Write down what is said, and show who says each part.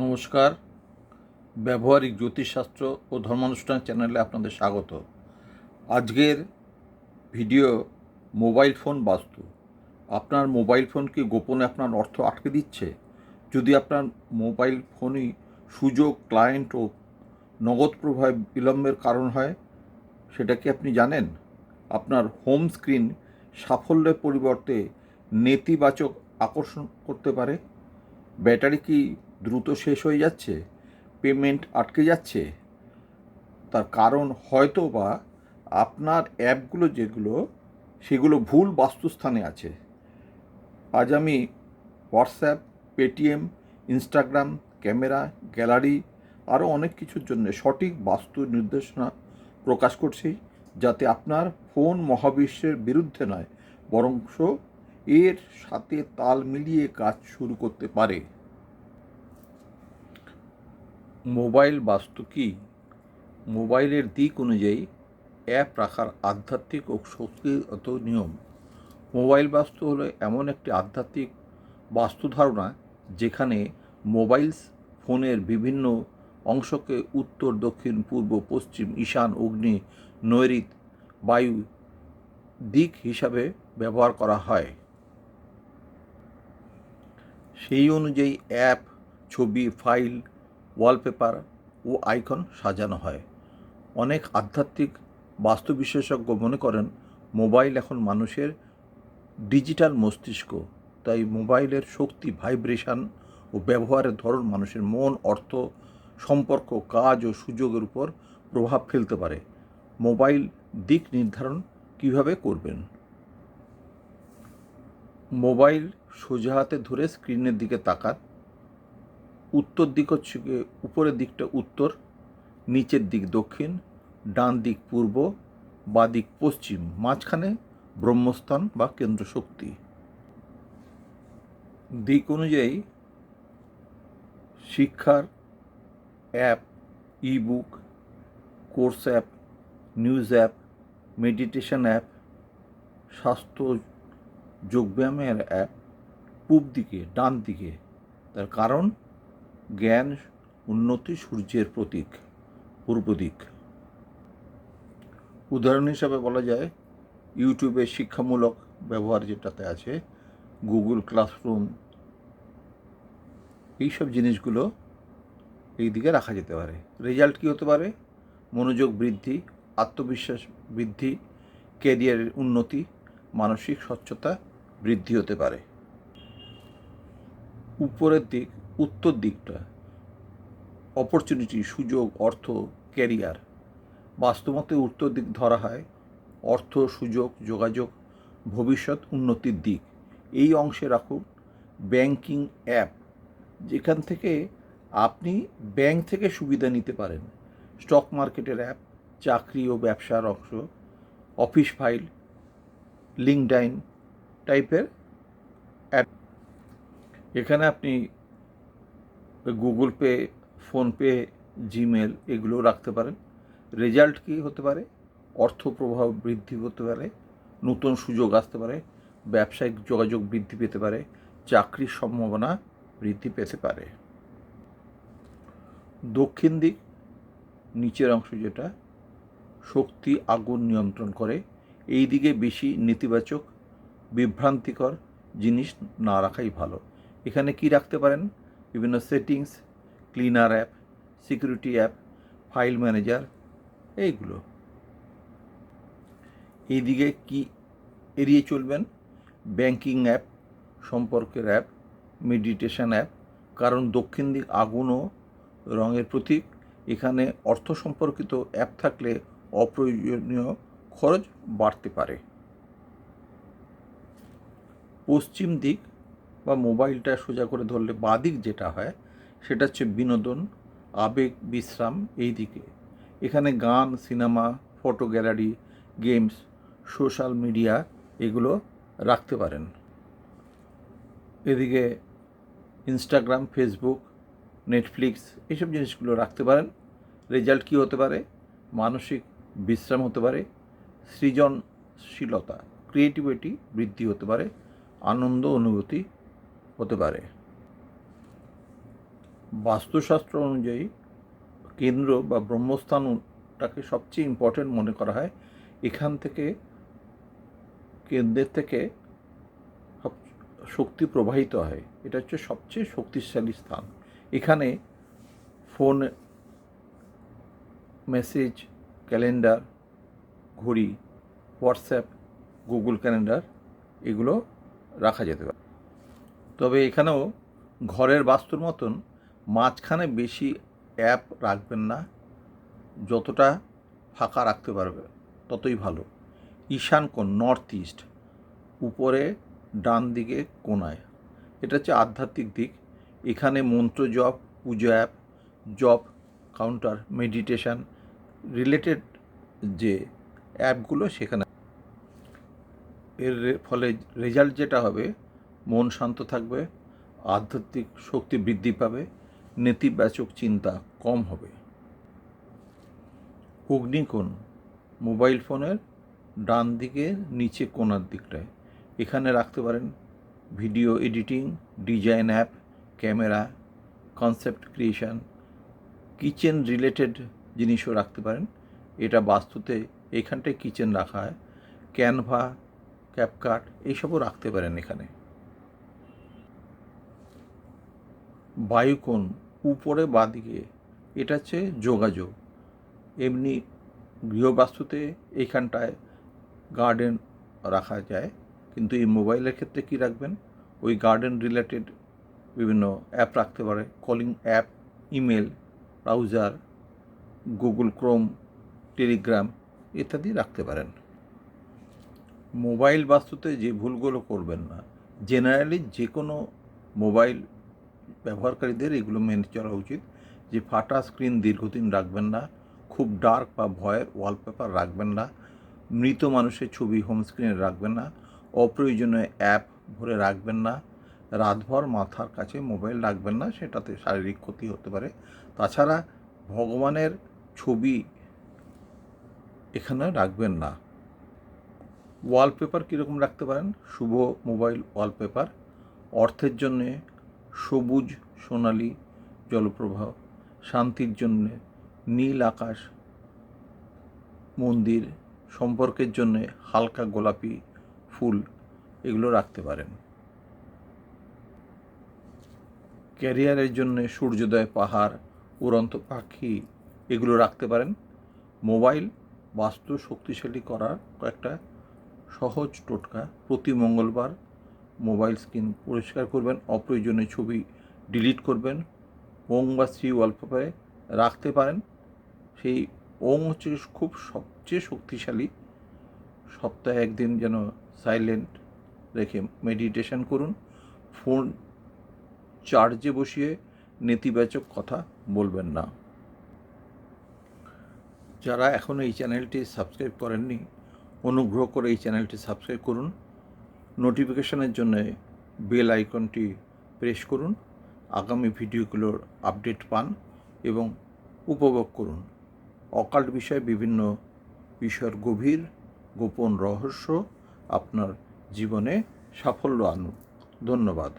Speaker 1: নমস্কার। ব্যবহারিক জ্যোতিষশাস্ত্র ও ধর্মানুষ্ঠান চ্যানেলে আপনাদের স্বাগত। আজকের ভিডিও মোবাইল ফোন বাস্তু। আপনার মোবাইল ফোন কি গোপনে আপনার অর্থ আটকে দিচ্ছে? যদি আপনার মোবাইল ফোনই সুযোগ, ক্লায়েন্ট ও নগদ প্রবাহে বিলম্বের কারণ হয়, সেটা কি আপনি জানেন? আপনার হোম স্ক্রিন সাফল্যের পরিবর্তে নেতিবাচক আকর্ষণ করতে পারে। ব্যাটারি কি দ্রুত শেষ হয়ে যাচ্ছে? পেমেন্ট আটকে যাচ্ছে? তার কারণ হয়তো বা আপনার অ্যাপগুলো সেগুলো ভুল বাস্তুস্থানে আছে। আজ আমি WhatsApp, Paytm, Instagram, camera, gallery আরও অনেক কিছুর জন্য সঠিক বাস্তু নির্দেশনা প্রকাশ করছি, যাতে আপনার ফোন মহাবিশ্বের বিরুদ্ধে নয়, বরংশ এর সাথে তাল মিলিয়ে কাজ শুরু করতে পারে। মোবাইল বাস্তু কি? মোবাইলের দিক অনুযায়ী অ্যাপ রাখার আধ্যাত্মিক ও শক্তিগত নিয়ম। মোবাইল বাস্তু হলো এমন একটি আধ্যাত্মিক বাস্তু ধারণা যেখানে মোবাইল ফোনের বিভিন্ন অংশকে উত্তর, দক্ষিণ, পূর্ব, পশ্চিম, ঈশান, অগ্নি, নৈঋত, বায়ু দিক হিসাবে ব্যবহার করা হয়। সেই অনুযায়ী অ্যাপ, ছবি, ফাইল, ওয়ালপেপার ও আইকন সাজানো হয়। অনেক আধ্যাত্মিক বাস্তু বিশেষজ্ঞ মনে করেন মোবাইল এখন মানুষের ডিজিটাল মস্তিষ্ক, তাই মোবাইলের শক্তি, ভাইব্রেশন ও ব্যবহারের ধরন মানুষের মন, অর্থ, সম্পর্ক, কাজ ও সুযোগের উপর প্রভাব ফেলতে পারে। মোবাইল দিক নির্ধারণ কিভাবে করবেন? মোবাইল সোজা হাতে ধরে স্ক্রিনের দিকে তাকান। উত্তর দিক হচ্ছে উপরের দিকটা উত্তর, নিচের দিক দক্ষিণ, ডান দিক পূর্ব, বাঁ দিক পশ্চিম, মাঝখানে ব্রহ্মস্থান বা কেন্দ্র শক্তি। দিক অনুযায়ী শিক্ষার app, ebook, course app, news app, meditation app, স্বাস্থ্য যোগব্যায়ামের অ্যাপ পূব দিকে, ডান দিকে। তার কারণ জ্ঞান, উন্নতি, সূর্যের প্রতীক পূর্ব দিক। উদাহরণ হিসাবে বলা যায় ইউটিউবে শিক্ষামূলক ব্যবহার যেটাতে আছে, গুগল ক্লাসরুম, এইসব জিনিসগুলো এই দিকে রাখা যেতে পারে। রেজাল্ট কী হতে পারে? মনোযোগ বৃদ্ধি, আত্মবিশ্বাস বৃদ্ধি, ক্যারিয়ারের উন্নতি, মানসিক স্বচ্ছতা বৃদ্ধি হতে পারে। উপরের দিক, উত্তর দিকটা অপরচুনিটি, সুযোগ, অর্থ, ক্যারিয়ার। বাস্তবতে উত্তর দিক ধরা হয় অর্থ, সুযোগ, যোগাযোগ, ভবিষ্যৎ উন্নতির দিক। এই অংশে রাখুন ব্যাংকিং অ্যাপ, যেখান থেকে আপনি ব্যাংক থেকে সুবিধা নিতে পারেন। স্টক মার্কেটের অ্যাপ, চাকরি ও ব্যবসার অংশ, অফিস ফাইল, লিঙ্কডইন টাইপের অ্যাপ। এখানে আপনি গুগল পে, ফোনপে, জিমেল এগুলো রাখতে পারেন। রেজাল্ট কী হতে পারে? অর্থ প্রবাহ বৃদ্ধি হতে পারে, নতুন সুযোগ আসতে পারে, ব্যবসায়িক যোগাযোগ বৃদ্ধি পেতে পারে, চাকরির সম্ভাবনা বৃদ্ধি পেতে পারে। দক্ষিণ দিক, নিচের অংশ যেটা শক্তি, আগুন নিয়ন্ত্রণ করে। এই দিকে বেশি নেতিবাচক, বিভ্রান্তিকর জিনিস না রাখাই ভালো। এখানে কি রাখতে পারেন? বিভিন্ন settings, cleaner app, security app, file manager, এইগুলো। এই দিকে কি এড়িয়ে চলবেন? ব্যাংকিং অ্যাপ, সম্পর্কের অ্যাপ, মেডিটেশন অ্যাপ। কারণ দক্ষিণ দিক আগুন ও রঙের প্রতীক। এখানে অর্থ সম্পর্কিত অ্যাপ থাকলে অপ্রয়োজনীয় খরচ বাড়তে পারে। পশ্চিম দিক বা মোবাইলটা সোজা করে ধরলে বাঁ দিক যেটা হয় সেটা হচ্ছে বিনোদন, আবেগ, বিশ্রাম। এই দিকে এখানে গান, cinema, photo gallery, games, social media এগুলো রাখতে পারেন। এদিকে ইনস্টাগ্রাম, ফেসবুক, নেটফ্লিক্স এইসব জিনিসগুলো রাখতে পারেন। রেজাল্ট কী হতে পারে? মানসিক বিশ্রাম হতে পারে, সৃজনশীলতা, ক্রিয়েটিভিটি বৃদ্ধি হতে পারে, আনন্দ অনুভূতি হতে পারে। বাস্তুশাস্ত্র অনুযায়ী কেন্দ্র বা ব্রহ্মস্থানটাকে সবচেয়ে ইম্পর্টেন্ট মনে করা হয়। এখান থেকে কেন্দ্রের থেকে শক্তি প্রবাহিত হয়। এটা হচ্ছে সবচেয়ে শক্তিশালী স্থান। এখানে ফোন, মেসেজ, ক্যালেন্ডার, ঘড়ি, হোয়াটসঅ্যাপ, গুগল ক্যালেন্ডার এগুলো রাখা যেতে পারে। তবে এখানেও ঘরের বাস্তুর মতন মাঝখানে বেশি অ্যাপ রাখবেন না। যতটা ফাঁকা রাখতে পারবে ততই ভালো। ঈশান কোণ, নর্থ ইস্ট, উপরে ডান দিকে কোণায়, এটা হচ্ছে আধ্যাত্মিক দিক। এখানে মন্ত্র জপ, পুজো app, job counter, meditation related যে অ্যাপগুলো সেখানে, এর ফলে রেজাল্ট যেটা হবে, মন শান্ত থাকবে, আধ্যাত্মিক শক্তি বৃদ্ধি পাবে, নেতিবাচক চিন্তা কম হবে। অগ্নিকোণ, মোবাইল ফোনের ডান দিকে নিচে কোণার দিকটায়, এখানে রাখতে পারেন video editing, design app, camera, concept creation, kitchen related জিনিসও রাখতে পারেন। এটা বাস্তুতে এইখানটায় কিচেন রাখা হয়। ক্যানভা, ক্যাপকাট এইসবও রাখতে পারেন এখানে। বায়ুকোণ, উপরে বাঁদিকে, এটা হচ্ছে যোগাযোগ। এমনি গৃহবাস্তুতে এইখানটায় গার্ডেন রাখা যায়, কিন্তু এই মোবাইলের ক্ষেত্রে কি রাখবেন, ওই গার্ডেন রিলেটেড বিভিন্ন অ্যাপ রাখতে পারে, calling app, email, browser, Google Chrome, Telegram ইত্যাদি রাখতে পারেন। মোবাইল বাস্তুতে যে ভুলগুলো করবেন না, জেনারেলি যে কোনো মোবাইল ব্যবহারকারীদের এগুলো মেনে চলা উচিত, যে ফাটা স্ক্রিন দীর্ঘদিন রাখবেন না, খুব ডার্ক বা ভয়ের ওয়ালপেপার রাখবেন না, মৃত মানুষের ছবি হোম স্ক্রিনে রাখবেন না, অপ্রয়োজনীয় অ্যাপ ভরে রাখবেন না, রাতভর মাথার কাছে মোবাইল রাখবেন না, সেটাতে শারীরিক ক্ষতি হতে পারে। তাছাড়া ভগবানের ছবি এখানে রাখবেন না। ওয়ালপেপার কীরকম রাখতে পারেন, শুভ মোবাইল ওয়ালপেপার, অর্থের জন্যে সবুজ সোনালি জলপ্রবাহ, শান্তির জন্যে নীল আকাশ, মন্দির, সম্পর্কের জন্যে হালকা গোলাপি ফুল এগুলো রাখতে পারেন। ক্যারিয়ারের জন্যে সূর্যোদয়, পাহাড়, উড়ন্ত পাখি এগুলো রাখতে পারেন। মোবাইল বাস্তু শক্তিশালী করার কয়েকটা সহজ টোটকা: প্রতি মঙ্গলবার মোবাইল স্ক্রিন পরিষ্কার করবেন, অপ্রয়োজনীয় ছবি ডিলিট করবেন, ওং বা শ্রী ওয়ালপেপারে রাখতে পারেন। সেই ওং হচ্ছে খুব সবচেয়ে শক্তিশালী। সপ্তাহে একদিন যেন সাইলেন্ট রেখে মেডিটেশন করুন। ফোন চার্জে বসিয়ে নেতিবাচক কথা বলবেন না। যারা এখনও এই চ্যানেলটি সাবস্ক্রাইব করেননি, অনুগ্রহ করে এই চ্যানেলটি সাবস্ক্রাইব করুন। নোটিফিকেশনের জন্য বেল আইকনটি প্রেস করুন। আগামী ভিডিওগুলোর আপডেট পান এবং উপভোগ করুন। অকাল্ট বিষয়ে বিভিন্ন বিষয়ের গভীর গোপন রহস্য আপনার জীবনে সাফল্য আনুন। ধন্যবাদ।